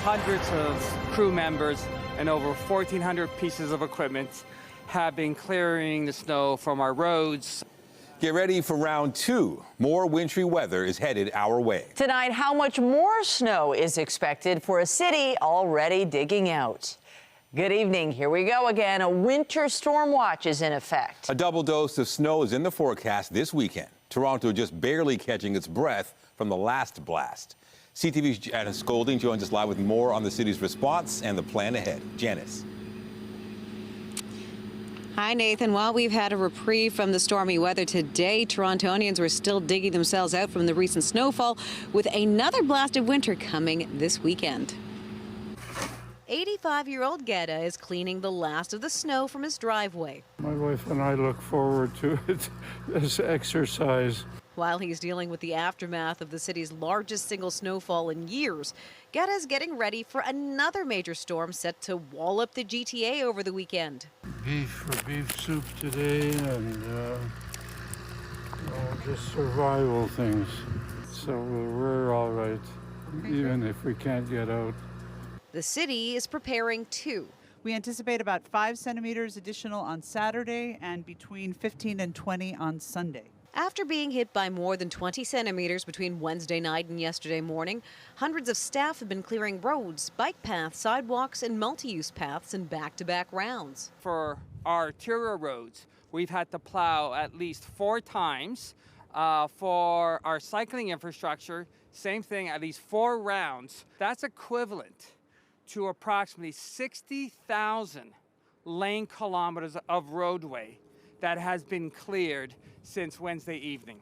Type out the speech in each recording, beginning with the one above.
hundreds of crew members and over 1,400 pieces of equipment have been clearing the snow from our roads. Get ready for round two. More wintry weather is headed our way. Tonight, how much more snow is expected for a city already digging out? Good evening. Here we go again. A winter storm watch is in effect. A double dose of snow is in the forecast this weekend. Toronto just barely catching its breath from the last blast. CTV's Janice Golding joins us live with more on the city's response and the plan ahead. Janice. Hi, Nathan. While we've had a reprieve from the stormy weather today, Torontonians were still digging themselves out from the recent snowfall, with another blasted winter coming this weekend. 85-year-old Gedda is cleaning the last of the snow from his driveway. My wife and I look forward to it as exercise. While he's dealing with the aftermath of the city's largest single snowfall in years, Gedda is getting ready for another major storm set to wallop the GTA over the weekend. Beef soup today, and just survival things. So we're all right, even if we can't get out. The city is preparing too. We anticipate about 5 centimeters additional on Saturday and between 15 and 20 on Sunday. After being hit by more than 20 centimeters between Wednesday night and yesterday morning, hundreds of staff have been clearing roads, bike paths, sidewalks, and multi-use paths in back-to-back rounds. For our arterial roads, we've had to plow at least 4 times. For our cycling infrastructure, same thing, at least 4 rounds. That's equivalent to approximately 60,000 lane kilometers of roadway that has been cleared since Wednesday evening.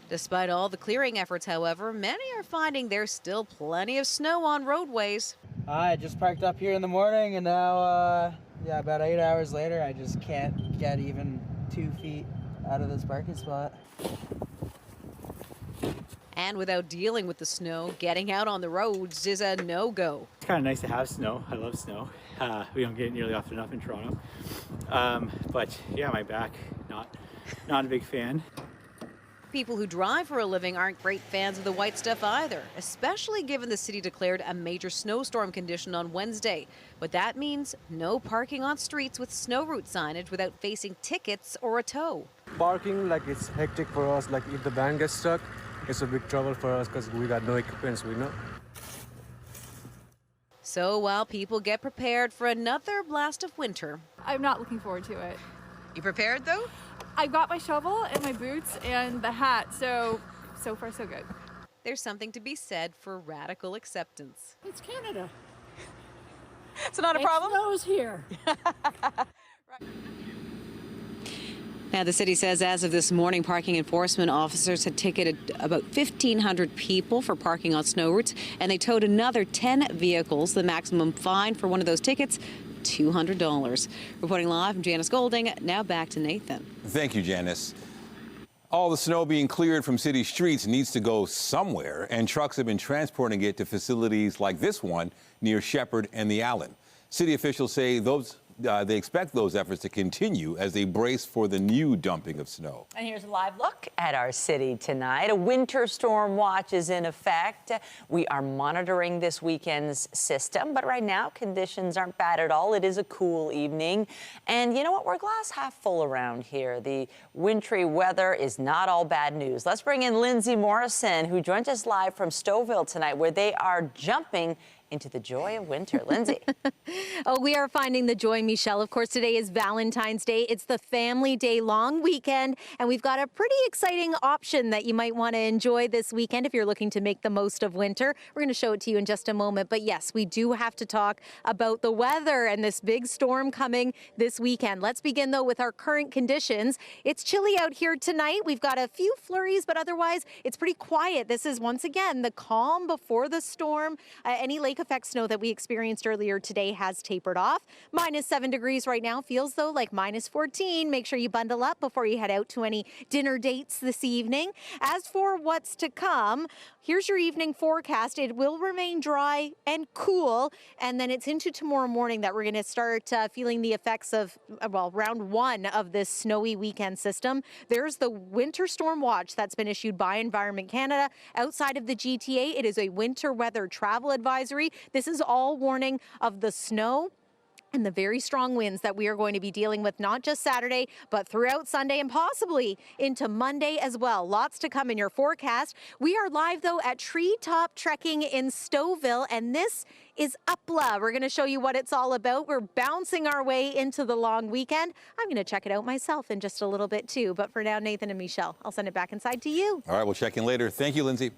Despite all the clearing efforts, however, many are finding there's still plenty of snow on roadways. I just parked up here in the morning, and now, about 8 hours later, I just can't get even 2 feet out of this parking spot. And without dealing with the snow, getting out on the roads is a no-go. It's kind of nice to have snow. I love snow. We don't get it nearly often enough in Toronto. But yeah, my back, not a big fan. People who drive for a living aren't great fans of the white stuff either, especially given the city declared a major snowstorm condition on Wednesday. But that means no parking on streets with snow route signage without facing tickets or a tow. Parking, it's hectic for us. If the van gets stuck, it's a big trouble for us because we got no equipment, we know. So while people get prepared for another blast of winter, I'm not looking forward to it. You prepared though? I've got my shovel and my boots and the hat, so far so good. There's something to be said for radical acceptance. It's Canada. It's not a problem? It snows here. Now, the city says as of this morning, parking enforcement officers had ticketed about 1,500 people for parking on snow routes, and they towed another 10 vehicles. The maximum fine for one of those tickets, $200. Reporting live from Janice Golding, now back to Nathan. Thank you, Janice. All the snow being cleared from city streets needs to go somewhere, and trucks have been transporting it to facilities like this one near Shepherd and the Allen. City officials say they expect those efforts to continue as they brace for the new dumping of snow. And here's a live look at our city tonight. A winter storm watch is in effect. We are monitoring this weekend's system, but right now conditions aren't bad at all. It is a cool evening. And you know what? We're glass half full around here. The wintry weather is not all bad news. Let's bring in Lindsay Morrison, who joins us live from Stouffville tonight, where they are jumping into the joy of winter. Lindsay. Oh, we are finding the joy, Michelle. Of course, today is Valentine's Day. It's the family day long weekend, and we've got a pretty exciting option that you might want to enjoy this weekend if you're looking to make the most of winter. We're going to show it to you in just a moment. But yes, we do have to talk about the weather and this big storm coming this weekend. Let's begin, though, with our current conditions. It's chilly out here tonight. We've got a few flurries, but otherwise it's pretty quiet. This is, once again, the calm before the storm. Any lake effect snow that we experienced earlier today has tapered off. -7 degrees right now. Feels, though, like -14. Make sure you bundle up before you head out to any dinner dates this evening. As for what's to come, here's your evening forecast. It will remain dry and cool, and then it's into tomorrow morning that we're going to start feeling the effects of, well, round one of this snowy weekend system. There's the winter storm watch that's been issued by Environment Canada. Outside of the GTA, it is a winter weather travel advisory. This is all warning of the snow and the very strong winds that we are going to be dealing with not just Saturday, but throughout Sunday and possibly into Monday as well. Lots to come in your forecast. We are live, though, at Treetop Trekking in Stouffville, and this is Upla. We're going to show you what it's all about. We're bouncing our way into the long weekend. I'm going to check it out myself in just a little bit, too. But for now, Nathan and Michelle, I'll send it back inside to you. All right, we'll check in later. Thank you, Lindsay.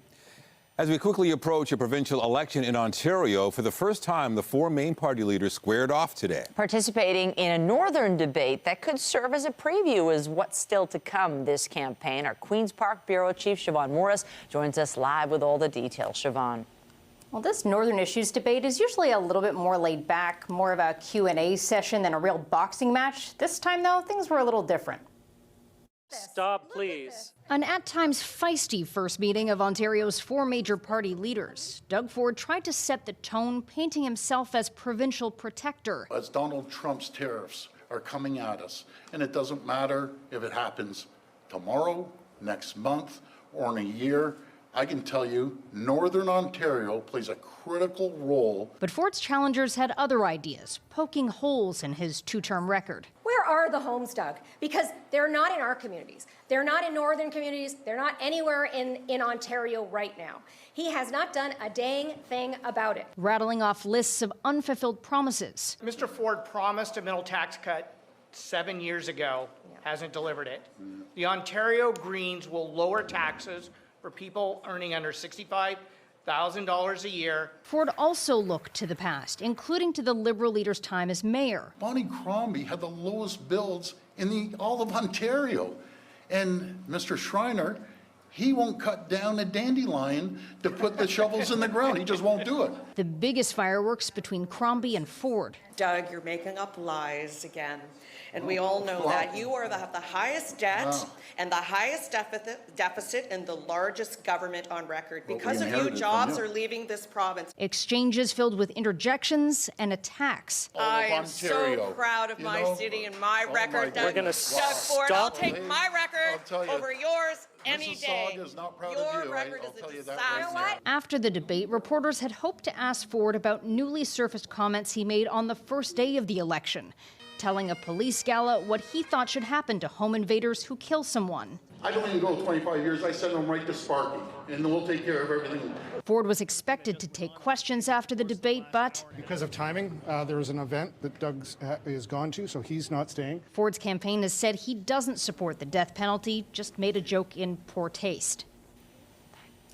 As we quickly approach a provincial election in Ontario, for the first time, the four main party leaders squared off today. Participating in a northern debate that could serve as a preview is what's still to come this campaign. Our Queen's Park Bureau Chief Siobhan Morris joins us live with all the details. Siobhan. Well, this Northern Issues debate is usually a little bit more laid back, more of a Q&A session than a real boxing match. This time, though, things were a little different. Stop, please. An at times feisty first meeting of Ontario's four major party leaders. Doug Ford tried to set the tone, painting himself as provincial protector. As Donald Trump's tariffs are coming at us, and it doesn't matter if it happens tomorrow, next month, or in a year, I can tell you Northern Ontario plays a critical role. But Ford's challengers had other ideas, poking holes in his two-term record. Where are the homes, Doug? Because they're not in our communities. They're not in northern communities. They're not anywhere in Ontario right now. He has not done a dang thing about it. Rattling off lists of unfulfilled promises. Mr. Ford promised a middle tax cut 7 years ago, hasn't delivered it. The Ontario Greens will lower taxes for people earning under $65,000 a year. Ford also looked to the past, including to the Liberal leader's time as mayor. Bonnie Crombie had the lowest bills in all of Ontario. And Mr. Schreiner, he won't cut down a dandelion to put the shovels in the ground. He just won't do it. The biggest fireworks between Crombie and Ford. Doug, you're making up lies again. And we all know that. You are the highest debt and the highest deficit and the largest government on record. Because of you, jobs are leaving this province. Exchanges filled with interjections and attacks. I am so proud of my city and my record. Doug Ford, I'll take my record over yours any day. Your record is a disaster. After the debate, reporters had hoped to ask Ford about newly surfaced comments he made on the first day of the election, telling a police gala what he thought should happen to home invaders who kill someone. I don't even go 25 years. I send them right to Sparky, and we'll take care of everything. Ford was expected to take questions after the debate, but because of timing, there was an event that Doug is gone to, so he's not staying. Ford's campaign has said he doesn't support the death penalty, just made a joke in poor taste.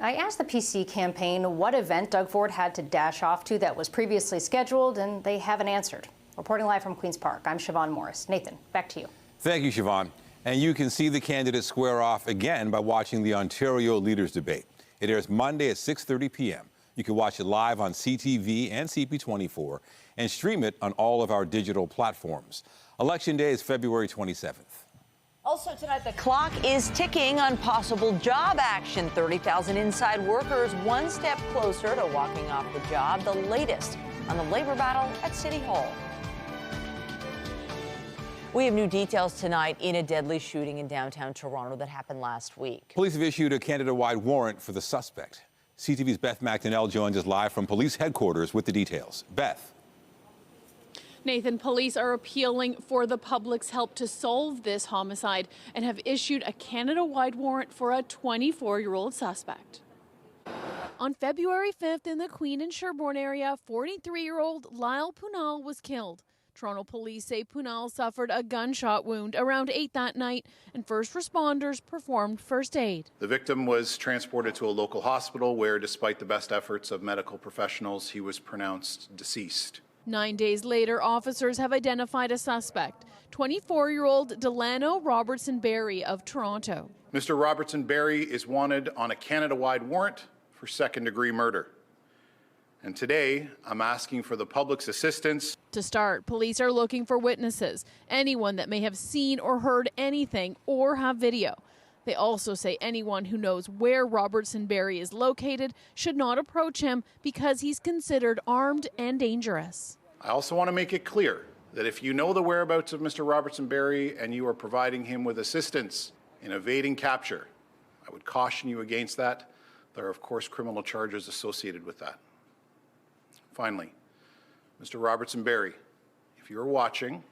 I asked the PC campaign what event Doug Ford had to dash off to that was previously scheduled, and they haven't answered. Reporting live from Queen's Park, I'm Siobhan Morris. Nathan, back to you. Thank you, Siobhan. And you can see the candidates square off again by watching the Ontario Leaders Debate. It airs Monday at 6:30 p.m. You can watch it live on CTV and CP24 and stream it on all of our digital platforms. Election Day is February 27th. Also tonight, the clock is ticking on possible job action. 30,000 inside workers one step closer to walking off the job. The latest on the labor battle at City Hall. We have new details tonight in a deadly shooting in downtown Toronto that happened last week. Police have issued a Canada-wide warrant for the suspect. CTV's Beth McDonnell joins us live from police headquarters with the details. Beth. Nathan, police are appealing for the public's help to solve this homicide and have issued a Canada-wide warrant for a 24-year-old suspect. On February 5th in the Queen and Sherbourne area, 43-year-old Lyle Punal was killed. Toronto police say Punal suffered a gunshot wound around 8 that night, and first responders performed first aid. The victim was transported to a local hospital where, despite the best efforts of medical professionals, he was pronounced deceased. 9 days later, officers have identified a suspect, 24-year-old Delano Robertson Berry of Toronto. Mr. Robertson Berry is wanted on a Canada-wide warrant for second-degree murder. And today, I'm asking for the public's assistance. To start, police are looking for witnesses, anyone that may have seen or heard anything or have video. They also say anyone who knows where Robertson Berry is located should not approach him because he's considered armed and dangerous. I also want to make it clear that if you know the whereabouts of Mr. Robertson Berry and you are providing him with assistance in evading capture, I would caution you against that. There are, of course, criminal charges associated with that. Finally, Mr. Robertson Berry, if you're watching,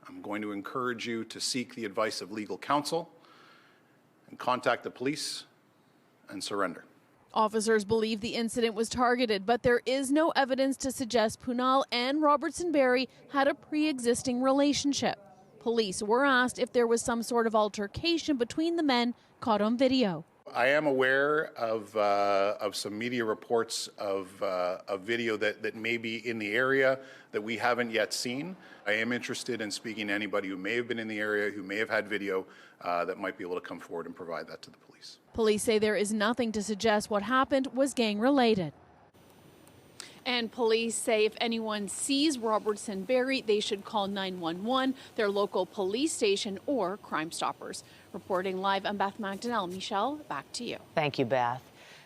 I'm going to encourage you to seek the advice of legal counsel and contact the police and surrender. Officers believe the incident was targeted, but there is no evidence to suggest Punal and Robertson Berry had a pre-existing relationship. Police were asked if there was some sort of altercation between the men caught on video. I am aware of some media reports of video that may be in the area that we haven't yet seen. I am interested in speaking to anybody who may have been in the area, who may have had video, that might be able to come forward and provide that to the police. Police say there is nothing to suggest what happened was gang-related. And police say if anyone sees Robertson Berry, they should call 911, their local police station, or Crime Stoppers. Reporting live, I'm Beth McDonnell. Michelle, back to you. Thank you, Beth.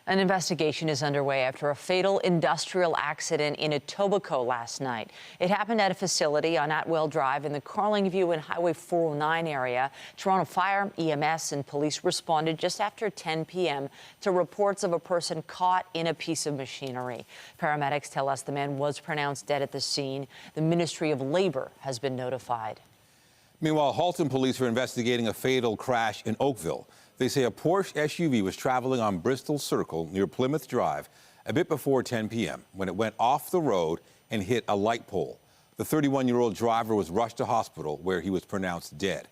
An investigation is underway after a fatal industrial accident in Etobicoke last night. It happened at a facility on Atwell Drive in the Carlingview and Highway 409 area. Toronto Fire, EMS, and police responded just after 10 p.m. to reports of a person caught in a piece of machinery. Paramedics tell us the man was pronounced dead at the scene. The Ministry of Labour has been notified. Meanwhile, Halton police are investigating a fatal crash in Oakville. They say a Porsche SUV was traveling on Bristol Circle near Plymouth Drive a bit before 10 p.m. when it went off the road and hit a light pole. The 31-year-old driver was rushed to hospital where he was pronounced dead.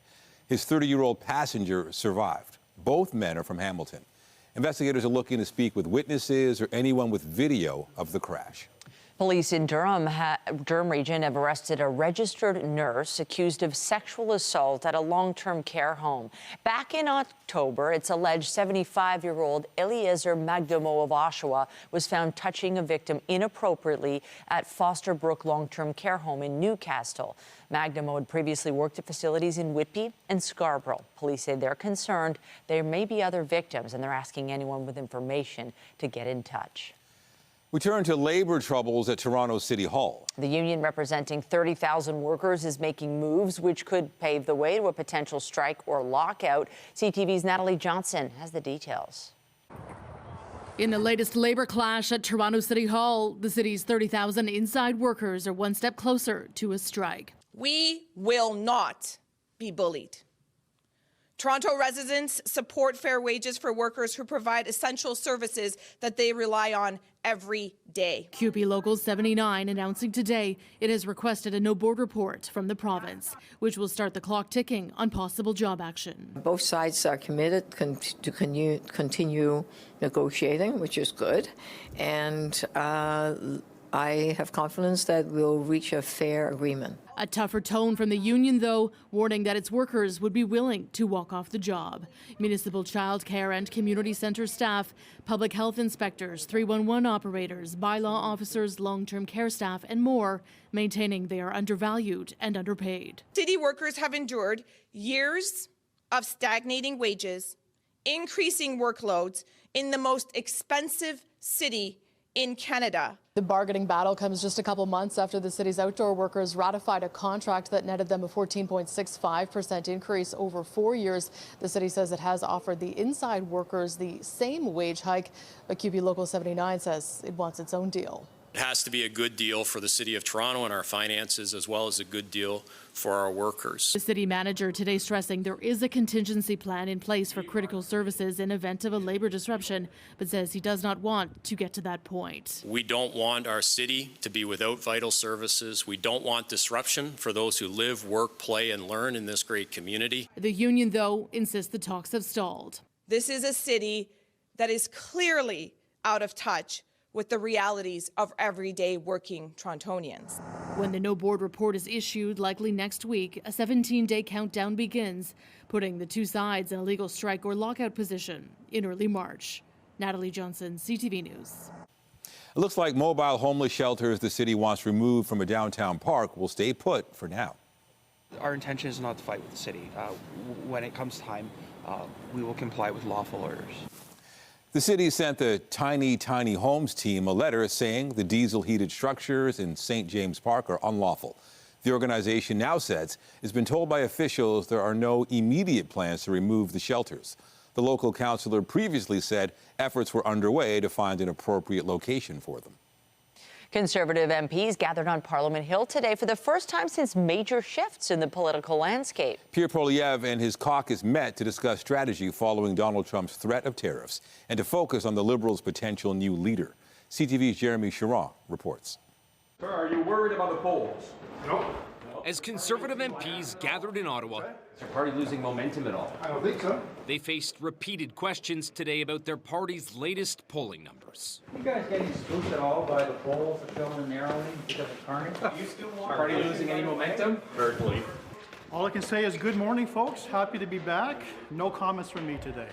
His 30-year-old passenger survived. Both men are from Hamilton. Investigators are looking to speak with witnesses or anyone with video of the crash. Police in Durham region have arrested a registered nurse accused of sexual assault at a long-term care home. Back in October, it's alleged 75-year-old Eliezer Magdamo of Oshawa was found touching a victim inappropriately at Foster Brook Long-Term Care Home in Newcastle. Magdamo had previously worked at facilities in Whitby and Scarborough. Police say they're concerned there may be other victims, and they're asking anyone with information to get in touch. We turn to labor troubles at Toronto City Hall. The union representing 30,000 workers is making moves which could pave the way to a potential strike or lockout. CTV's Natalie Johnson has the details. In the latest labor clash at Toronto City Hall, the city's 30,000 inside workers are one step closer to a strike. We will not be bullied. Toronto residents support fair wages for workers who provide essential services that they rely on every day. QP Local 79 announcing today it has requested a no board report from the province, which will start the clock ticking on possible job action. Both sides are committed to continue negotiating, which is good, and I have confidence that we'll reach a fair agreement. A tougher tone from the union, though, warning that its workers would be willing to walk off the job. Municipal childcare and community center staff, public health inspectors, 311 operators, bylaw officers, long-term care staff, and more, maintaining they are undervalued and underpaid. City workers have endured years of stagnating wages, increasing workloads in the most expensive city in Canada. The bargaining battle comes just a couple months after the city's outdoor workers ratified a contract that netted them a 14.65% increase over 4 years. The city says it has offered the inside workers the same wage hike, but QP Local 79 says it wants its own deal. It has to be a good deal for the City of Toronto and our finances, as well as a good deal for our workers. The city manager today stressing there is a contingency plan in place for critical services in event of a labor disruption, but says he does not want to get to that point. We don't want our city to be without vital services. We don't want disruption for those who live, work, play, and learn in this great community. The union, though, insists the talks have stalled. This is a city that is clearly out of touch with the realities of everyday working Torontonians. When the no board report is issued, likely next week, a 17-day countdown begins, putting the two sides in a legal strike or lockout position in early March. Natalie Johnson, CTV News. It looks like mobile homeless shelters the city wants removed from a downtown park will stay put for now. Our intention is not to fight with the city. When it comes time, we will comply with lawful orders. The city sent the Tiny Homes team a letter saying the diesel-heated structures in St. James Park are unlawful. The organization now says it's been told by officials there are no immediate plans to remove the shelters. The local councillor previously said efforts were underway to find an appropriate location for them. Conservative MPs gathered on Parliament Hill today for the first time since major shifts in the political landscape. Pierre Poilievre and his caucus met to discuss strategy following Donald Trump's threat of tariffs and to focus on the Liberals' potential new leader. CTV's Jeremy Sharon reports. Sir, are you worried about the polls? No. As Conservative MPs gathered in Ottawa, is your party losing momentum at all? I don't think so. They faced repeated questions today about their party's latest polling numbers. You guys getting spooked at all by the polls that go in narrowing because of Carney? You still want party losing any momentum? Certainly. All I can say is good morning, folks. Happy to be back. No comments from me today.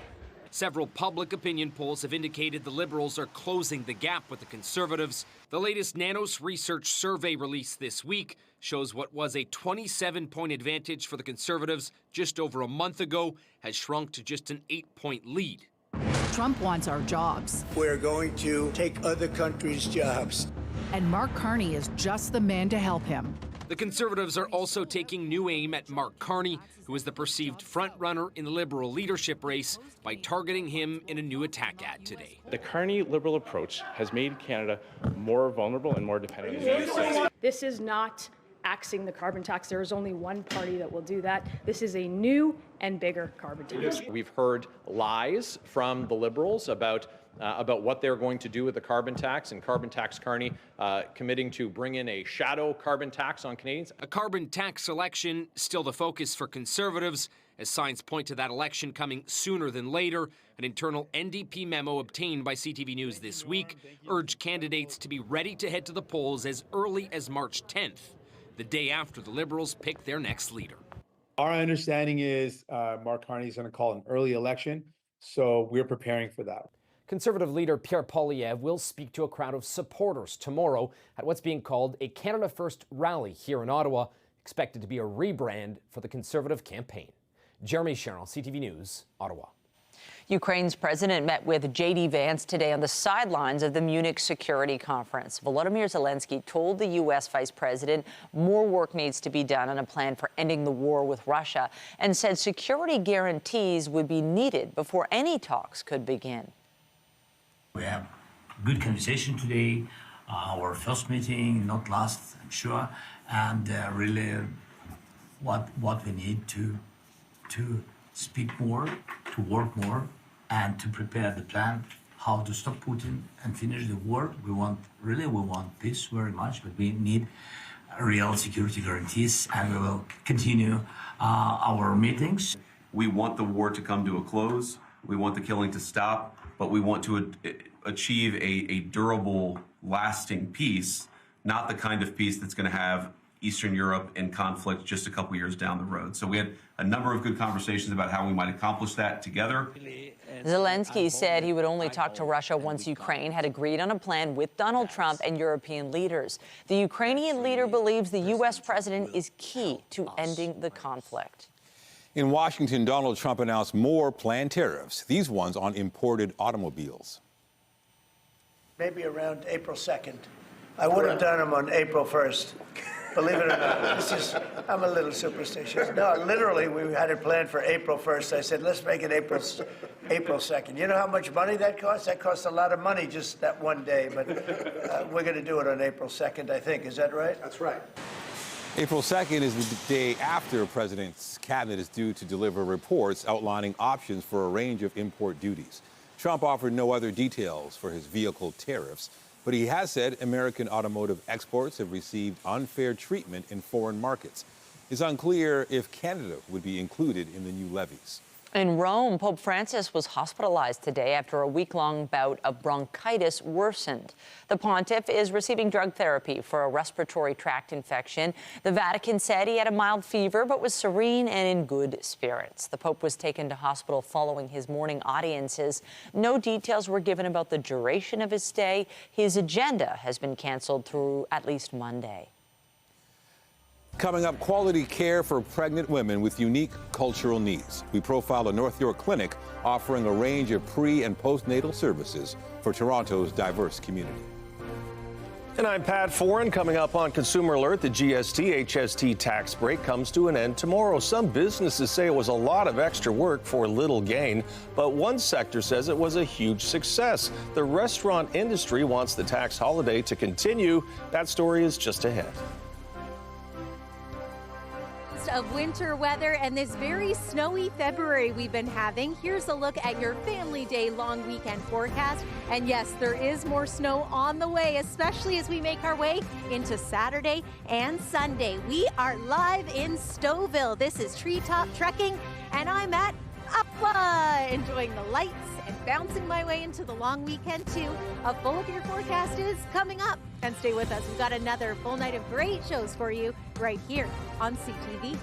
Several public opinion polls have indicated the Liberals are closing the gap with the Conservatives. The latest Nanos Research survey released this week shows what was a 27-point advantage for the Conservatives just over a month ago has shrunk to just an 8-point lead. Trump wants our jobs. We're going to take other countries' jobs. And Mark Carney is just the man to help him. The Conservatives are also taking new aim at Mark Carney, who is the perceived front-runner in the Liberal leadership race, by targeting him in a new attack ad today. The Carney Liberal approach has made Canada more vulnerable and more dependent on the United States. This is not axing the carbon tax. There is only one party that will do that. This is a new and bigger carbon tax. We've heard lies from the Liberals about what they're going to do with the carbon tax, and Carbon Tax Carney committing to bring in a shadow carbon tax on Canadians. A carbon tax election still the focus for Conservatives, as signs point to that election coming sooner than later. An internal NDP memo obtained by CTV News this week urged candidates to be ready to head to the polls as early as March 10th, the day after the Liberals pick their next leader. Our understanding is Mark Carney is going to call an early election, so we're preparing for that. Conservative leader Pierre Poilievre will speak to a crowd of supporters tomorrow at what's being called a Canada First rally here in Ottawa, expected to be a rebrand for the Conservative campaign. Jeremy Sharon, CTV News, Ottawa. Ukraine's president met with J.D. Vance today on the sidelines of the Munich Security Conference. Volodymyr Zelensky told the U.S. vice president more work needs to be done on a plan for ending the war with Russia, and said security guarantees would be needed before any talks could begin. We have good conversation today, our first meeting, not last, I'm sure, and really what we need to speak more, to work more, and to prepare the plan how to stop Putin and finish the war. We want peace very much, but we need real security guarantees, and we will continue our meetings. We want the war to come to a close. We want the killing to stop, but we want to achieve a durable, lasting peace, not the kind of peace that's going to have Eastern Europe in conflict just a couple years down the road. So we had a number of good conversations about how we might accomplish that together. Zelensky said he would only talk to Russia once Ukraine had agreed on a plan with Donald Trump and European leaders. The Ukrainian leader believes the U.S. president is key to ending the conflict. In Washington, Donald Trump announced more planned tariffs, these ones on imported automobiles. Maybe around April 2nd. I would have done them on April 1st. Believe it or not, I'm a little superstitious. No, literally, we had it planned for April 1st. I said, let's make it April 2nd. You know how much money that costs? That costs a lot of money just that one day, but we're going to do it on April 2nd, I think. Is that right? That's right. April 2nd is the day after the president's cabinet is due to deliver reports outlining options for a range of import duties. Trump offered no other details for his vehicle tariffs, but he has said American automotive exports have received unfair treatment in foreign markets. It's unclear if Canada would be included in the new levies. In Rome, Pope Francis was hospitalized today after a week-long bout of bronchitis worsened. The pontiff is receiving drug therapy for a respiratory tract infection. The Vatican said he had a mild fever but was serene and in good spirits. The Pope was taken to hospital following his morning audiences. No details were given about the duration of his stay. His agenda has been canceled through at least Monday. Coming up, quality care for pregnant women with unique cultural needs. We profile a North York clinic offering a range of pre- and postnatal services for Toronto's diverse community. And I'm Pat Foran. Coming up on Consumer Alert, the GST-HST tax break comes to an end tomorrow. Some businesses say it was a lot of extra work for little gain, but one sector says it was a huge success. The restaurant industry wants the tax holiday to continue. That story is just ahead. Of winter weather and this very snowy February we've been having. Here's a look at your Family Day long weekend forecast. And yes, there is more snow on the way, especially as we make our way into Saturday and Sunday. We are live in Stouffville. This is Treetop Trekking, and I'm at Upla, enjoying the lights and bouncing my way into the long weekend too. A full of your forecast is coming up. And stay with us. We've got another full night of great shows for you right here on CTV.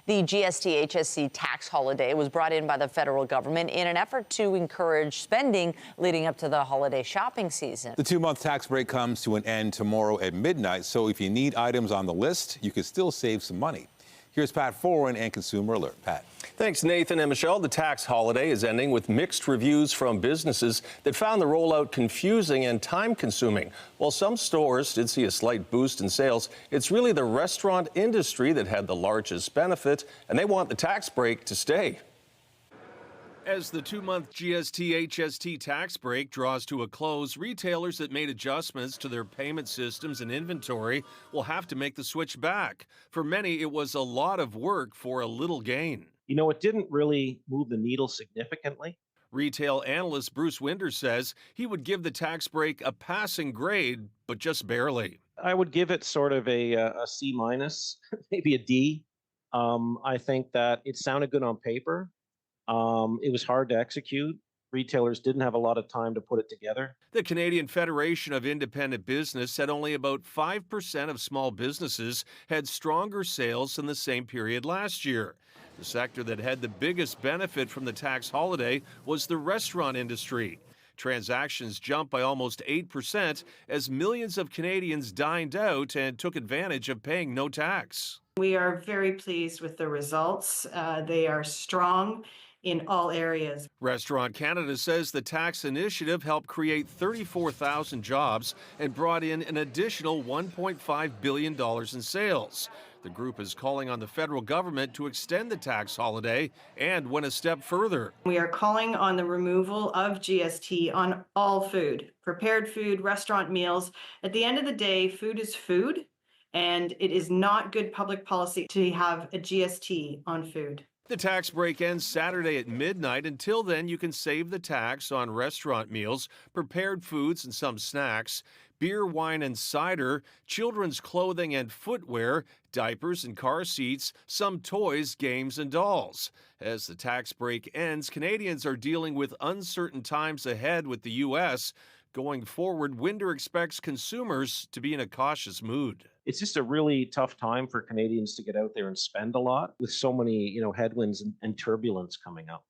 The GST-HST tax holiday was brought in by the federal government in an effort to encourage spending leading up to the holiday shopping season. The 2-month tax break comes to an end tomorrow at midnight, so if you need items on the list, you can still save some money. Here's Pat Foran and Consumer Alert. Pat. Thanks, Nathan and Michelle. The tax holiday is ending with mixed reviews from businesses that found the rollout confusing and time-consuming. While some stores did see a slight boost in sales, it's really the restaurant industry that had the largest benefit, and they want the tax break to stay. As the 2-month GST-HST tax break draws to a close, retailers that made adjustments to their payment systems and inventory will have to make the switch back. For many, it was a lot of work for a little gain. You know, it didn't really move the needle significantly. Retail analyst Bruce Winder says he would give the tax break a passing grade, but just barely. I would give it sort of a C minus, maybe a D. I think that it sounded good on paper. It was hard to execute. Retailers didn't have a lot of time to put it together. The Canadian Federation of Independent Business said only about 5% of small businesses had stronger sales than the same period last year. The sector that had the biggest benefit from the tax holiday was the restaurant industry. Transactions jumped by almost 8% as millions of Canadians dined out and took advantage of paying no tax. We are very pleased with the results. They are strong in all areas. Restaurant Canada says the tax initiative helped create 34,000 jobs and brought in an additional $1.5 billion in sales. The group is calling on the federal government to extend the tax holiday and went a step further. We are calling on the removal of GST on all food, prepared food, restaurant meals. At the end of the day, food is food, and it is not good public policy to have a GST on food. The tax break ends Saturday at midnight. Until then, you can save the tax on restaurant meals, prepared foods and some snacks, beer, wine and cider, children's clothing and footwear, diapers and car seats, some toys, games and dolls. As the tax break ends, Canadians are dealing with uncertain times ahead with the U.S. Going forward, Winder expects consumers to be in a cautious mood. It's just a really tough time for Canadians to get out there and spend a lot with so many, headwinds and turbulence coming up.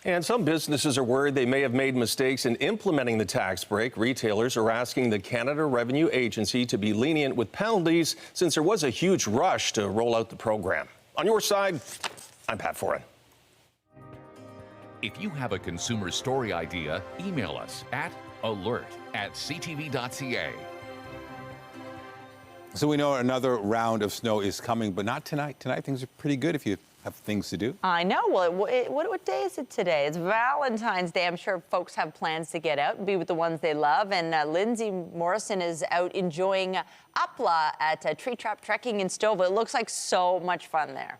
And some businesses are worried they may have made mistakes in implementing the tax break. Retailers are asking the Canada Revenue Agency to be lenient with penalties since there was a huge rush to roll out the program. On your side, I'm Pat Foran. If you have a consumer story idea, email us at alert@ctv.ca. So we know another round of snow is coming, but not tonight. Tonight things are pretty good if you have things to do. I know. Well, what day is it today? It's Valentine's Day. I'm sure folks have plans to get out and be with the ones they love. And Lindsay Morrison is out enjoying Upla at Treetop Trekking in Stouffville. It looks like so much fun there.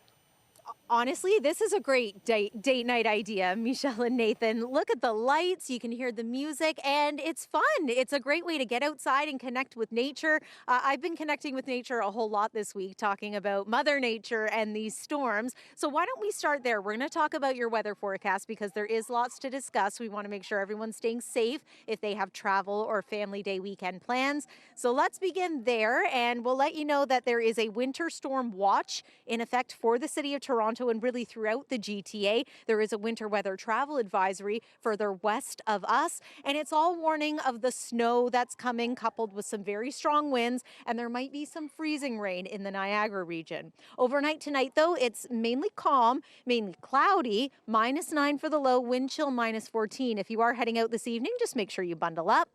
Honestly, this is a great date night idea, Michelle and Nathan. Look at the lights, you can hear the music, and it's fun. It's a great way to get outside and connect with nature. I've been connecting with nature a whole lot this week, talking about Mother Nature and these storms. So why don't we start there? We're going to talk about your weather forecast because there is lots to discuss. We want to make sure everyone's staying safe if they have travel or family day weekend plans. So let's begin there, and we'll let you know that there is a winter storm watch in effect for the city of Toronto and really throughout the GTA. There is a winter weather travel advisory further west of us, and it's all warning of the snow that's coming, coupled with some very strong winds, and there might be some freezing rain in the Niagara region. Overnight tonight, though, it's mainly calm, mainly cloudy, -9 for the low, wind chill -14. If you are heading out this evening, just make sure you bundle up.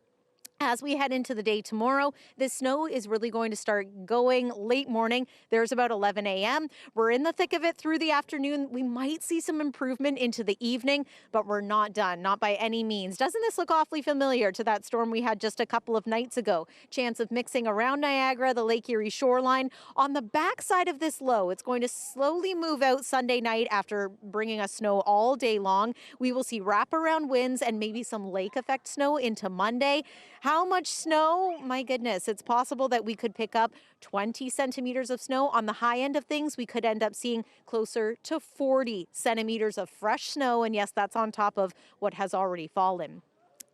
As we head into the day tomorrow, this snow is really going to start going late morning. There's about 11 a.m. We're in the thick of it through the afternoon. We might see some improvement into the evening, but we're not done, not by any means. Doesn't this look awfully familiar to that storm we had just a couple of nights ago? Chance of mixing around Niagara, the Lake Erie shoreline. On the backside of this low, it's going to slowly move out Sunday night after bringing us snow all day long. We will see wraparound winds and maybe some lake effect snow into Monday. How much snow? My goodness, it's possible that we could pick up 20 centimeters of snow. On the high end of things, we could end up seeing closer to 40 centimeters of fresh snow. And yes, that's on top of what has already fallen.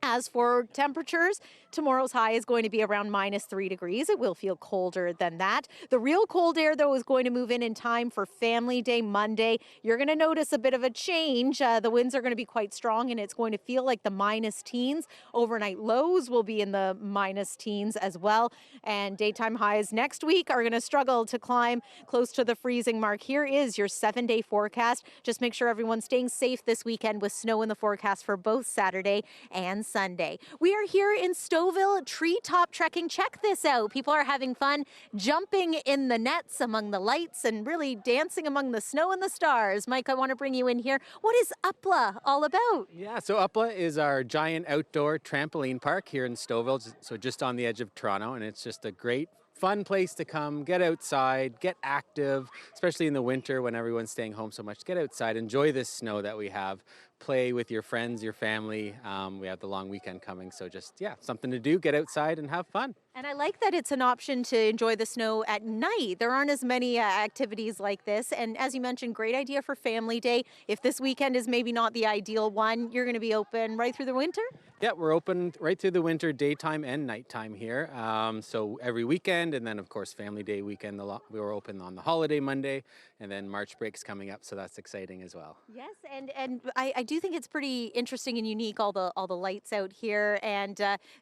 As for temperatures, tomorrow's high is going to be around -3 degrees. It will feel colder than that. The real cold air, though, is going to move in time for Family Day Monday. You're going to notice a bit of a change. The winds are going to be quite strong, and it's going to feel like the minus teens. Overnight lows will be in the minus teens as well. And daytime highs next week are going to struggle to climb close to the freezing mark. Here is your 7-day forecast. Just make sure everyone's staying safe this weekend with snow in the forecast for both Saturday and Sunday. We are here in Stouffville, treetop trekking. Check this out. People are having fun jumping in the nets among the lights and really dancing among the snow and the stars. Mike, I want to bring you in here. What is UPLA all about? Yeah, so UPLA is our giant outdoor trampoline park here in Stouffville, so just on the edge of Toronto, and it's just a great fun place to come, get outside, get active, especially in the winter when everyone's staying home so much. Get outside, enjoy this snow that we have, play with your friends, your family. We have the long weekend coming, so just, yeah, something to do, get outside and have fun. And I like that it's an option to enjoy the snow at night. There aren't as many activities like this. And as you mentioned, great idea for Family Day. If this weekend is maybe not the ideal one, you're going to be open right through the winter? Yeah, we're open right through the winter, daytime and nighttime here. So every weekend, and then of course Family Day weekend, we were open on the holiday Monday, and then March break's coming up, so that's exciting as well. Yes, and I do think it's pretty interesting and unique, all the lights out here. And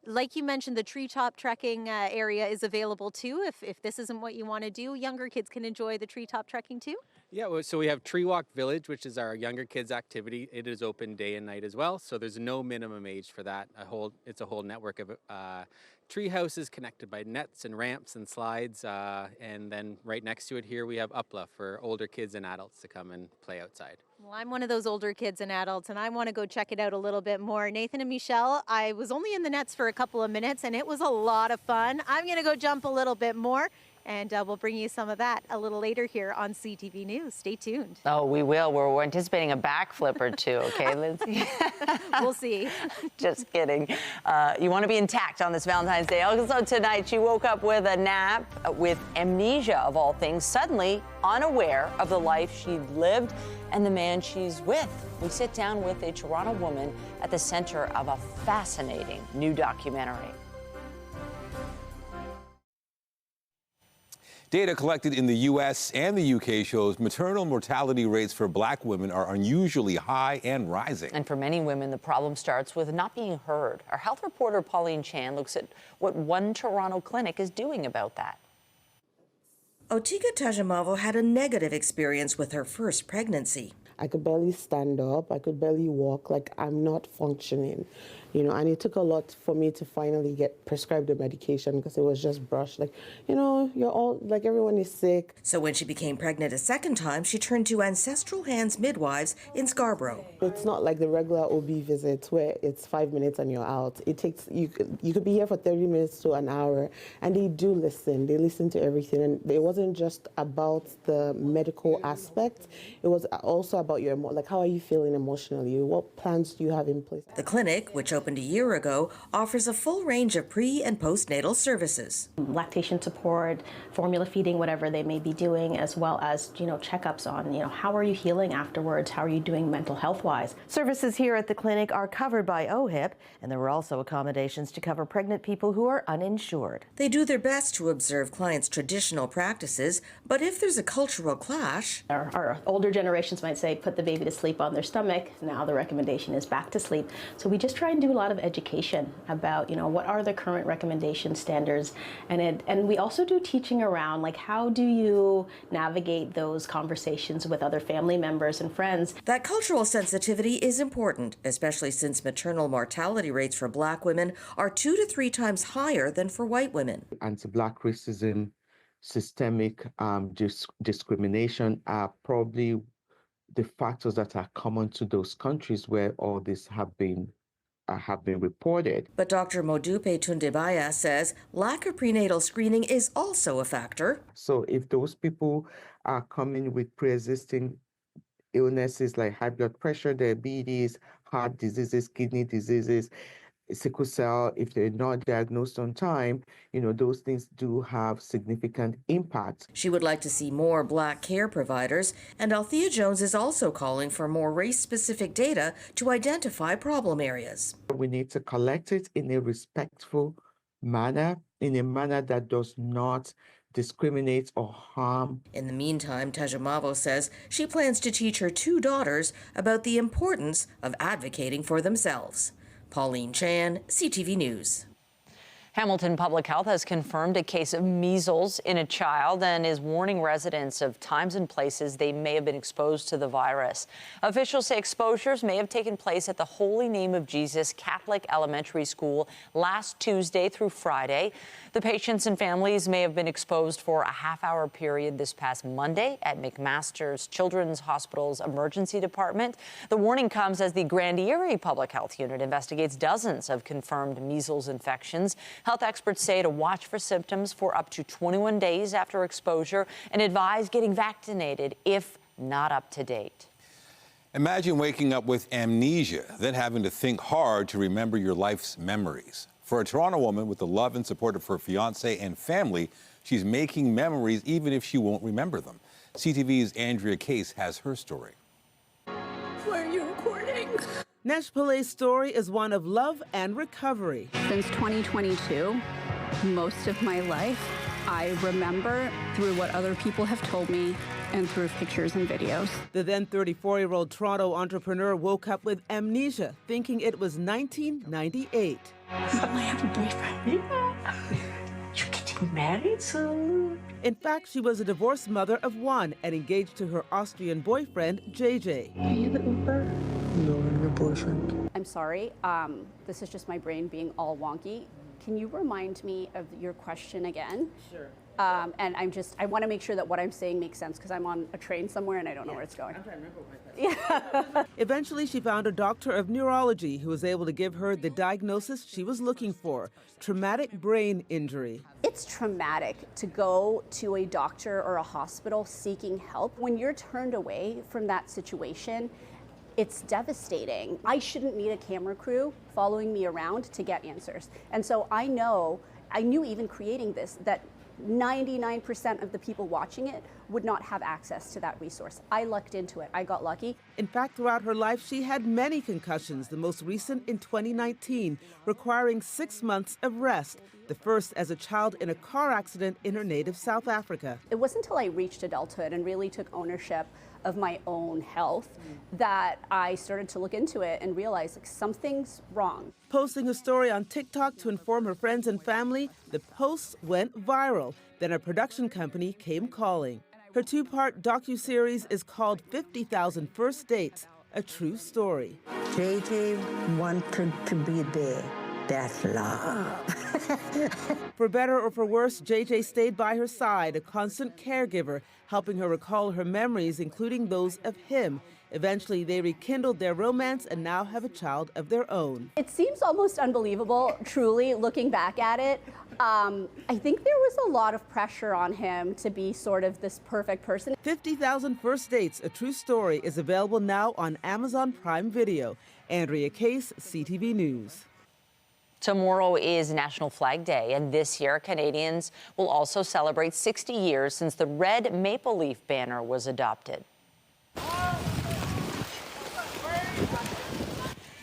like you mentioned, the treetop trekking area is available too. If this isn't what you want to do, younger kids can enjoy the treetop trekking too. Yeah, so we have Tree Walk Village, which is our younger kids activity. It is open day and night as well, so there's no minimum age for that. It's a whole network of tree houses connected by nets and ramps and slides, and then right next to it here we have UPLA for older kids and adults to come and play outside. Well, I'm one of those older kids and adults, and I want to go check it out a little bit more. Nathan and Michelle, I was only in the nets for a couple of minutes, and it was a lot of fun. I'm going to go jump a little bit more. And we'll bring you some of that a little later here on CTV News. Stay tuned. Oh, we will. We're anticipating a backflip or two, okay, Lindsay? We'll see. Just kidding. You want to be intact on this Valentine's Day. Also tonight, she woke up with a nap with amnesia, of all things, suddenly unaware of the life she'd lived and the man she's with. We sit down with a Toronto woman at the center of a fascinating new documentary. Data collected in the U.S. and the U.K. shows maternal mortality rates for Black women are unusually high and rising. And for many women, the problem starts with not being heard. Our health reporter Pauline Chan looks at what one Toronto clinic is doing about that. Otika Tajamavo had a negative experience with her first pregnancy. I could barely stand up. I could barely walk, like I'm not functioning. and it took a lot for me to finally get prescribed the medication because it was just brushed, you're all, everyone is sick. So when she became pregnant a second time, she turned to Ancestral Hands midwives in Scarborough. It's not like the regular OB visits where it's 5 minutes and you're out. It takes, you could be here for 30 minutes to an hour, and they do listen. They listen to everything, and it wasn't just about the medical aspect. It was also about your, how are you feeling emotionally? What plans do you have in place? The clinic, which opened a year ago, offers a full range of pre- and postnatal services. Lactation support, formula feeding, whatever they may be doing, as well as, checkups on, how are you healing afterwards? How are you doing mental health-wise? Services here at the clinic are covered by OHIP, and there were also accommodations to cover pregnant people who are uninsured. They do their best to observe clients' traditional practices, but if there's a cultural clash... Our older generations might say, put the baby to sleep on their stomach. Now the recommendation is back to sleep. So we just try and do a lot of education about, what are the current recommendation standards, and we also do teaching around, how do you navigate those conversations with other family members and friends. That cultural sensitivity is important, especially since maternal mortality rates for Black women are 2 to 3 times higher than for white women. Anti-Black racism, systemic discrimination are probably the factors that are common to those countries where all this have been reported. But Dr. Modupe Tundebaya says lack of prenatal screening is also a factor. So if those people are coming with pre-existing illnesses like high blood pressure, diabetes, heart diseases, kidney diseases, sickle cell, if they're not diagnosed on time, those things do have significant impact. She would like to see more Black care providers, and Althea Jones is also calling for more race-specific data to identify problem areas. We need to collect it in a respectful manner, in a manner that does not discriminate or harm. In the meantime, Tajamavo says she plans to teach her 2 daughters about the importance of advocating for themselves. Pauline Chan, CTV News. Hamilton Public Health has confirmed a case of measles in a child and is warning residents of times and places they may have been exposed to the virus. Officials say exposures may have taken place at the Holy Name of Jesus Catholic Elementary School last Tuesday through Friday. The patients and families may have been exposed for a half-hour period this past Monday at McMaster's Children's Hospital's emergency department. The warning comes as the Grand Erie Public Health Unit investigates dozens of confirmed measles infections. Health experts say to watch for symptoms for up to 21 days after exposure and advise getting vaccinated if not up to date. Imagine waking up with amnesia, then having to think hard to remember your life's memories. For a Toronto woman with the love and support of her fiancé and family, she's making memories even if she won't remember them. CTV's Andrea Case has her story. Why are you recording? Nesh Pillai's story is one of love and recovery. Since 2022, most of my life, I remember through what other people have told me and through pictures and videos. The then 34-year-old Toronto entrepreneur woke up with amnesia, thinking it was 1998. I have a boyfriend. Yeah. You're getting married soon. In fact, she was a divorced mother of 1 and engaged to her Austrian boyfriend, JJ. Are you the Uber? No, I'm your boyfriend. I'm sorry. This is just my brain being all wonky. Can you remind me of your question again? Sure. And I want to make sure that what I'm saying makes sense because I'm on a train somewhere and I don't know where it's going. I'm trying to remember what my question. Yeah. Eventually, she found a doctor of neurology who was able to give her the diagnosis she was looking for: traumatic brain injury. It's traumatic to go to a doctor or a hospital seeking help. When you're turned away from that situation, it's devastating. I shouldn't need a camera crew following me around to get answers. And so I knew even creating this, that 99% of the people watching it would not have access to that resource. I lucked into it. I got lucky. In fact, throughout her life, she had many concussions, the most recent in 2019, requiring 6 months of rest, the first as a child in a car accident in her native South Africa. It wasn't until I reached adulthood and really took ownership of my own health that I started to look into it and realize something's wrong. Posting a story on TikTok to inform her friends and family, the posts went viral. Then a production company came calling. Her 2-part docuseries is called 50,000 First Dates, a true story. JJ wanted to be there. That's love. For better or for worse, JJ stayed by her side, a constant caregiver, helping her recall her memories, including those of him. Eventually, they rekindled their romance and now have a child of their own. It seems almost unbelievable, truly, looking back at it. I think there was a lot of pressure on him to be sort of this perfect person. 50,000 First Dates, a true story, is available now on Amazon Prime Video. Andrea Case, CTV News. Tomorrow is National Flag Day, and this year Canadians will also celebrate 60 years since the red maple leaf banner was adopted.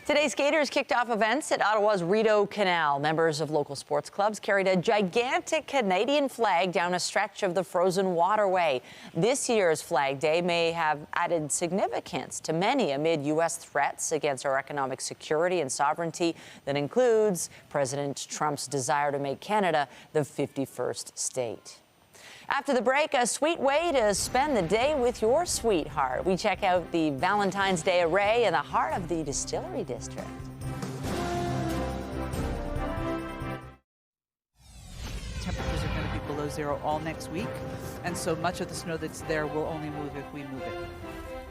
Today, skaters kicked off events at Ottawa's Rideau Canal. Members of local sports clubs carried a gigantic Canadian flag down a stretch of the frozen waterway. This year's Flag Day may have added significance to many amid U.S. threats against our economic security and sovereignty that includes President Trump's desire to make Canada the 51st state. After the break, a sweet way to spend the day with your sweetheart. We check out the Valentine's Day array in the heart of the Distillery District. Temperatures are going to be below zero all next week, and so much of the snow that's there will only move if we move it.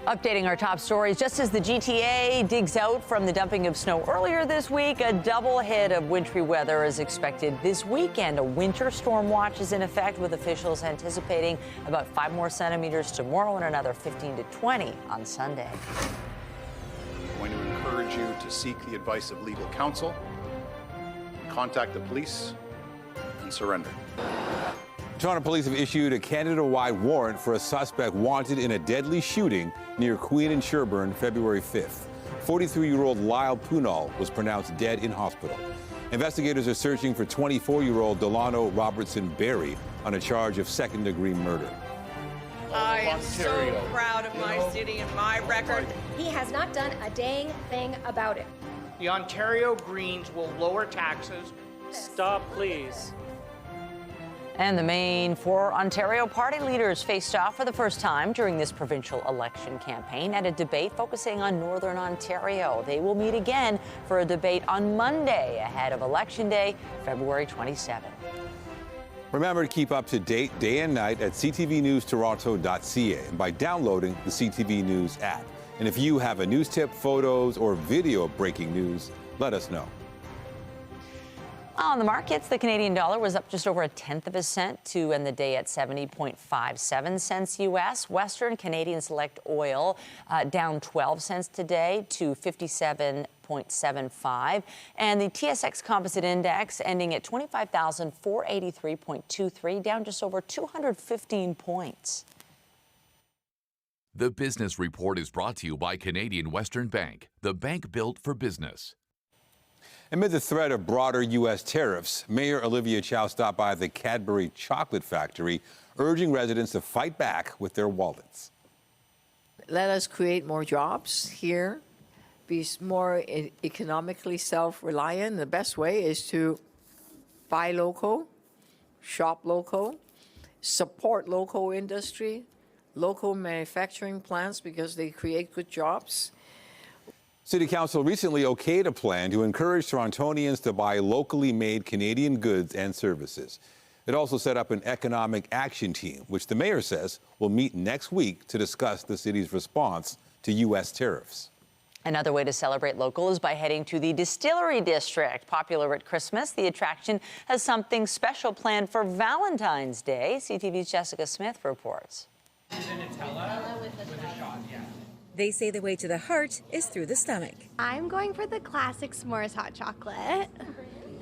Updating our top stories, just as the GTA digs out from the dumping of snow earlier this week, a double hit of wintry weather is expected this weekend. A winter storm watch is in effect, with officials anticipating about 5 more centimeters tomorrow and another 15 to 20 on Sunday. I'm going to encourage you to seek the advice of legal counsel, contact the police, and surrender. Toronto police have issued a Canada-wide warrant for a suspect wanted in a deadly shooting near Queen and Sherbourne February 5th. 43-year-old Lyle Punal was pronounced dead in hospital. Investigators are searching for 24-year-old Delano Robertson Berry on a charge of second-degree murder. I am so proud of my city and my record. He has not done a dang thing about it. The Ontario Greens will lower taxes. Stop, please. And the main 4 Ontario party leaders faced off for the first time during this provincial election campaign at a debate focusing on Northern Ontario. They will meet again for a debate on Monday ahead of Election Day, February 27th. Remember to keep up to date day and night at ctvnewstoronto.ca and by downloading the CTV News app. And if you have a news tip, photos, or video of breaking news, let us know. On the markets, the Canadian dollar was up just over 1/10 of a cent to end the day at 70.57 cents U.S. Western Canadian Select Oil down 12 cents today to 57.75. And the TSX Composite Index ending at 25,483.23, down just over 215 points. The Business Report is brought to you by Canadian Western Bank, the bank built for business. Amid the threat of broader U.S. tariffs, Mayor Olivia Chow stopped by the Cadbury chocolate factory, urging residents to fight back with their wallets. Let us create more jobs here, be more economically self-reliant. The best way is to buy local, shop local, support local industry, local manufacturing plants because they create good jobs. City Council recently okayed a plan to encourage Torontonians to buy locally made Canadian goods and services. It also set up an economic action team, which the mayor says will meet next week to discuss the city's response to U.S. tariffs. Another way to celebrate local is by heading to the Distillery District. Popular at Christmas, the attraction has something special planned for Valentine's Day. CTV's Jessica Smith reports. They say the way to the heart is through the stomach. I'm going for the classic s'mores hot chocolate.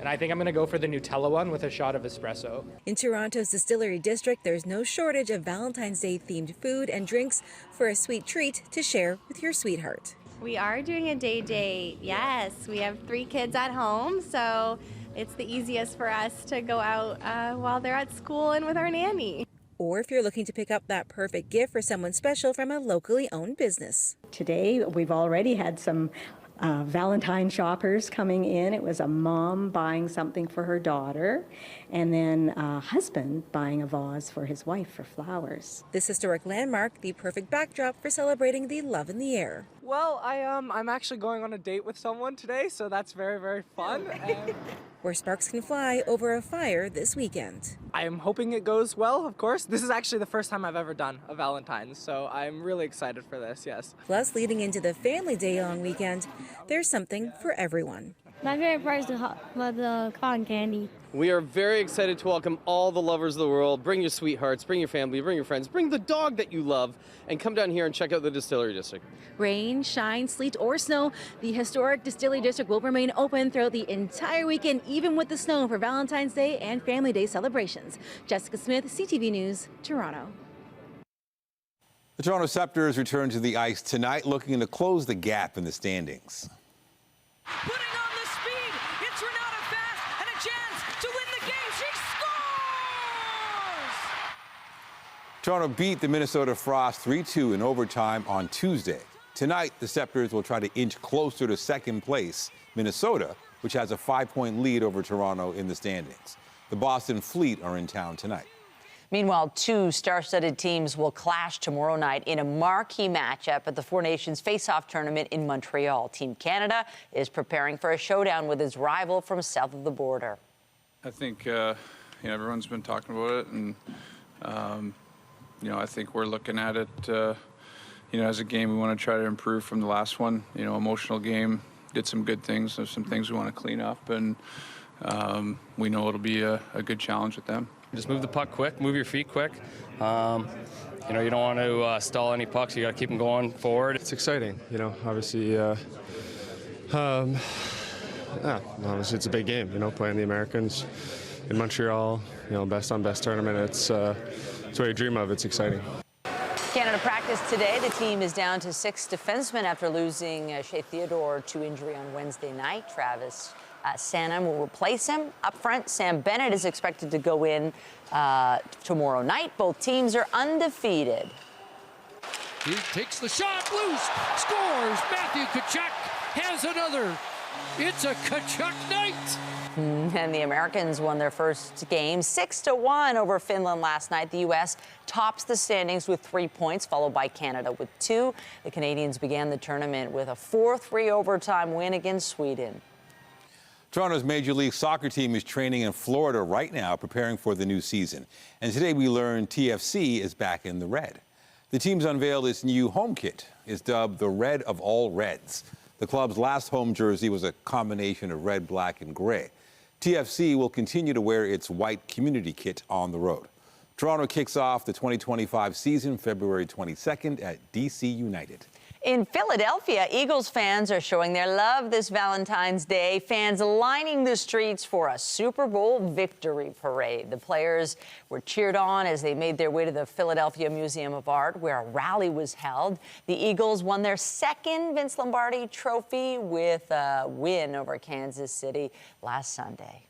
And I think I'm going to go for the Nutella one with a shot of espresso. In Toronto's Distillery District, there's no shortage of Valentine's Day themed food and drinks for a sweet treat to share with your sweetheart. We are doing a day date, yes. We have 3 kids at home, so it's the easiest for us to go out while they're at school and with our nanny. Or if you're looking to pick up that perfect gift for someone special from a locally owned business. Today, we've already had some Valentine shoppers coming in. It was a mom buying something for her daughter, and then a husband buying a vase for his wife for flowers. This historic landmark, the perfect backdrop for celebrating the love in the air. Well, I'm actually going on a date with someone today, so that's very, very fun. Where sparks can fly over a fire this weekend. I am hoping it goes well, of course. This is actually the first time I've ever done a Valentine's, so I'm really excited for this, yes. Plus, leading into the family day long weekend, there's something for everyone. My favorite part is the cotton candy. We are very excited to welcome all the lovers of the world. Bring your sweethearts, bring your family, bring your friends, bring the dog that you love, and come down here and check out the Distillery District. Rain, shine, sleet, or snow, the historic Distillery District will remain open throughout the entire weekend, even with the snow, for Valentine's Day and Family Day celebrations. Jessica Smith, CTV News, Toronto. The Toronto Scepters return to the ice tonight, looking to close the gap in the standings. Putting on the speed, it's Renata Fast, and a chance to win the game. She scores! Toronto beat the Minnesota Frost 3-2 in overtime on Tuesday. Tonight, the Scepters will try to inch closer to second place, Minnesota, which has a 5-point lead over Toronto in the standings. The Boston Fleet are in town tonight. Meanwhile, two star-studded teams will clash tomorrow night in a marquee matchup at the Four Nations Face-Off tournament in Montreal. Team Canada is preparing for a showdown with its rival from south of the border. I think everyone's been talking about it, and I think we're looking at it as a game we want to try to improve from the last one. Emotional game, did some good things, there's some things we want to clean up, and we know it'll be a good challenge with them. Just move the puck quick, move your feet quick. You don't want to stall any pucks. You got to keep them going forward. It's exciting, obviously. Obviously it's a big game, playing the Americans in Montreal, best on best tournament. It's what you dream of. It's exciting. Canada practiced today. The team is down to 6 defensemen after losing Shea Theodore to injury on Wednesday night. Travis Sanham will replace him. Up front, Sam Bennett is expected to go in tomorrow night. Both teams are undefeated. He takes the shot, loose, scores. Matthew Tkachuk has another. It's a Tkachuk night. And the Americans won their first game 6-1 over Finland last night. The U.S. tops the standings with 3 points, followed by Canada with 2. The Canadians began the tournament with a 4-3 overtime win against Sweden. Toronto's Major League Soccer team is training in Florida right now, preparing for the new season. And today we learned TFC is back in the red. The team's unveiled its new home kit. It's dubbed the Red of All Reds. The club's last home jersey was a combination of red, black, and gray. TFC will continue to wear its white community kit on the road. Toronto kicks off the 2025 season February 22nd at DC United. In Philadelphia, Eagles fans are showing their love this Valentine's Day. Fans lining the streets for a Super Bowl victory parade. The players were cheered on as they made their way to the Philadelphia Museum of Art, where a rally was held. The Eagles won their second Vince Lombardi trophy with a win over Kansas City last Sunday.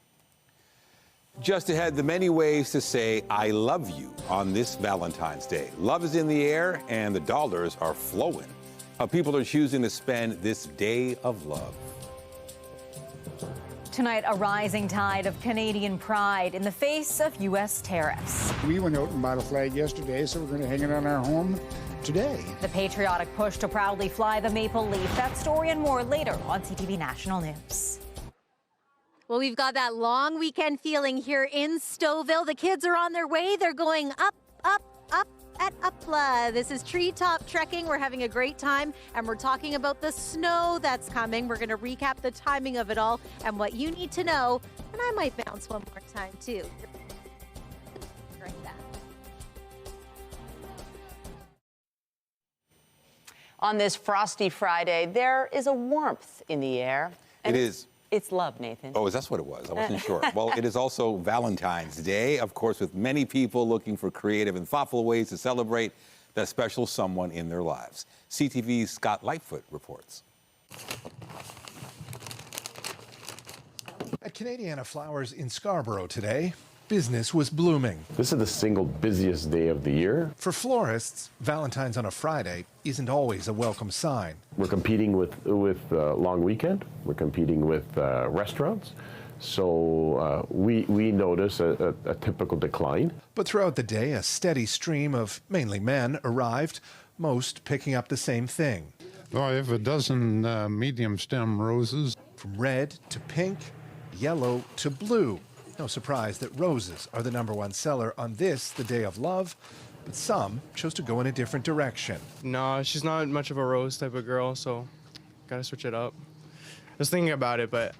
Just ahead, the many ways to say I love you on this Valentine's Day. Love is in the air and the dollars are flowing. How people are choosing to spend this day of love. Tonight, a rising tide of Canadian pride in the face of U.S. tariffs. We went out and bought a flag yesterday, so we're going to hang it on our home today. The patriotic push to proudly fly the maple leaf. That story and more later on CTV National News. Well, we've got that long weekend feeling here in Stouffville. The kids are on their way. They're going up, up, up at Upla. This is treetop trekking. We're having a great time, and we're talking about the snow that's coming. We're going to recap the timing of it all and what you need to know. And I might bounce one more time, too. Right back. On this frosty Friday, there is a warmth in the air. It is. It's love, Nathan. Oh, is that what it was? I wasn't sure. Well, it is also Valentine's Day, of course, with many people looking for creative and thoughtful ways to celebrate that special someone in their lives. CTV's Scott Lightfoot reports. At Canadiana Flowers in Scarborough today, business was blooming. This is the single busiest day of the year. For florists, Valentine's on a Friday isn't always a welcome sign. We're competing with long weekend. We're competing with restaurants. So we notice a typical decline. But throughout the day, a steady stream of mainly men arrived, most picking up the same thing. Oh, I have a dozen medium stem roses. From red to pink, yellow to blue. No surprise that roses are the #1 seller on this, the day of love, but some chose to go in a different direction. No, she's not much of a rose type of girl, so gotta switch it up. I was thinking about it, but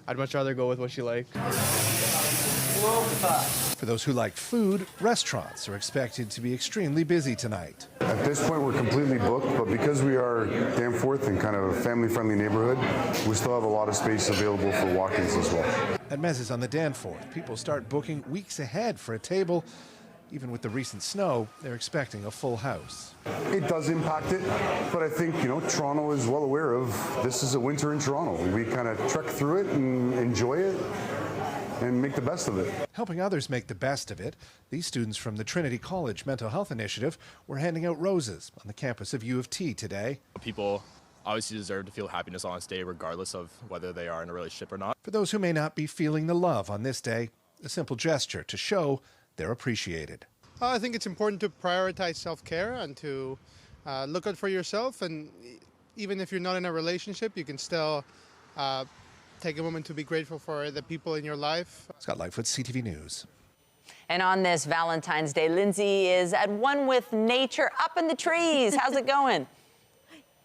I'd much rather go with what she liked. For those who like food, restaurants are expected to be extremely busy tonight. At this point, we're completely booked, but because we are Danforth and kind of a family-friendly neighborhood, we still have a lot of space available for walk-ins as well. At Measles on the Danforth, people start booking weeks ahead for a table. Even with the recent snow, they're expecting a full house. It does impact it, but I think, Toronto is well aware of this is a winter in Toronto. We kind of trek through it and enjoy it and make the best of it. Helping others make the best of it, these students from the Trinity College Mental Health Initiative were handing out roses on the campus of U of T today. People obviously deserve to feel happiness on this day regardless of whether they are in a relationship or not. For those who may not be feeling the love on this day, a simple gesture to show they're appreciated. I think it's important to prioritize self-care and to look out for yourself. And even if you're not in a relationship, you can still take a moment to be grateful for the people in your life. Scott Lightfoot, CTV News. And on this Valentine's Day, Lindsay is at one with nature up in the trees. How's it going?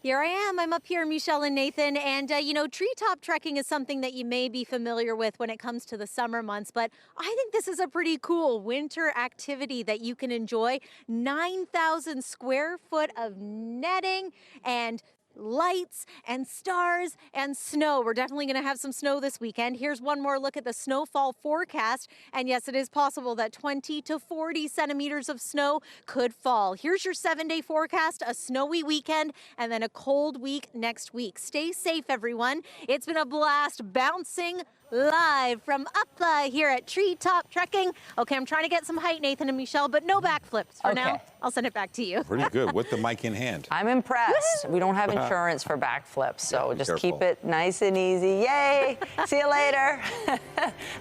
Here I am. I'm up here, Michelle and Nathan. And, treetop trekking is something that you may be familiar with when it comes to the summer months. But I think this is a pretty cool winter activity that you can enjoy. 9,000 square foot of netting and lights and stars and snow. We're definitely going to have some snow this weekend. Here's one more look at the snowfall forecast. And yes, it is possible that 20 to 40 centimeters of snow could fall. Here's your 7-day forecast, a snowy weekend, and then a cold week next week. Stay safe, everyone. It's been a blast bouncing live from up here at Treetop Trekking. Okay, I'm trying to get some height, Nathan and Michelle, but no backflips for now. I'll send it back to you. Pretty good with the mic in hand. I'm impressed. We don't have insurance for backflips, so just keep it nice and easy. Yay! See you later.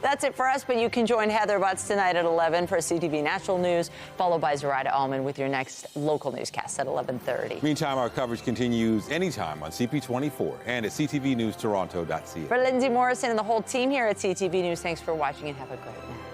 That's it for us, but you can join Heather Butts tonight at 11 for CTV National News, followed by Zoraida Allman with your next local newscast at 11:30. Meantime, our coverage continues anytime on CP24 and at ctvnewstoronto.ca. For Lindsay Morrison and the whole team here at CTV News, thanks for watching and have a great night.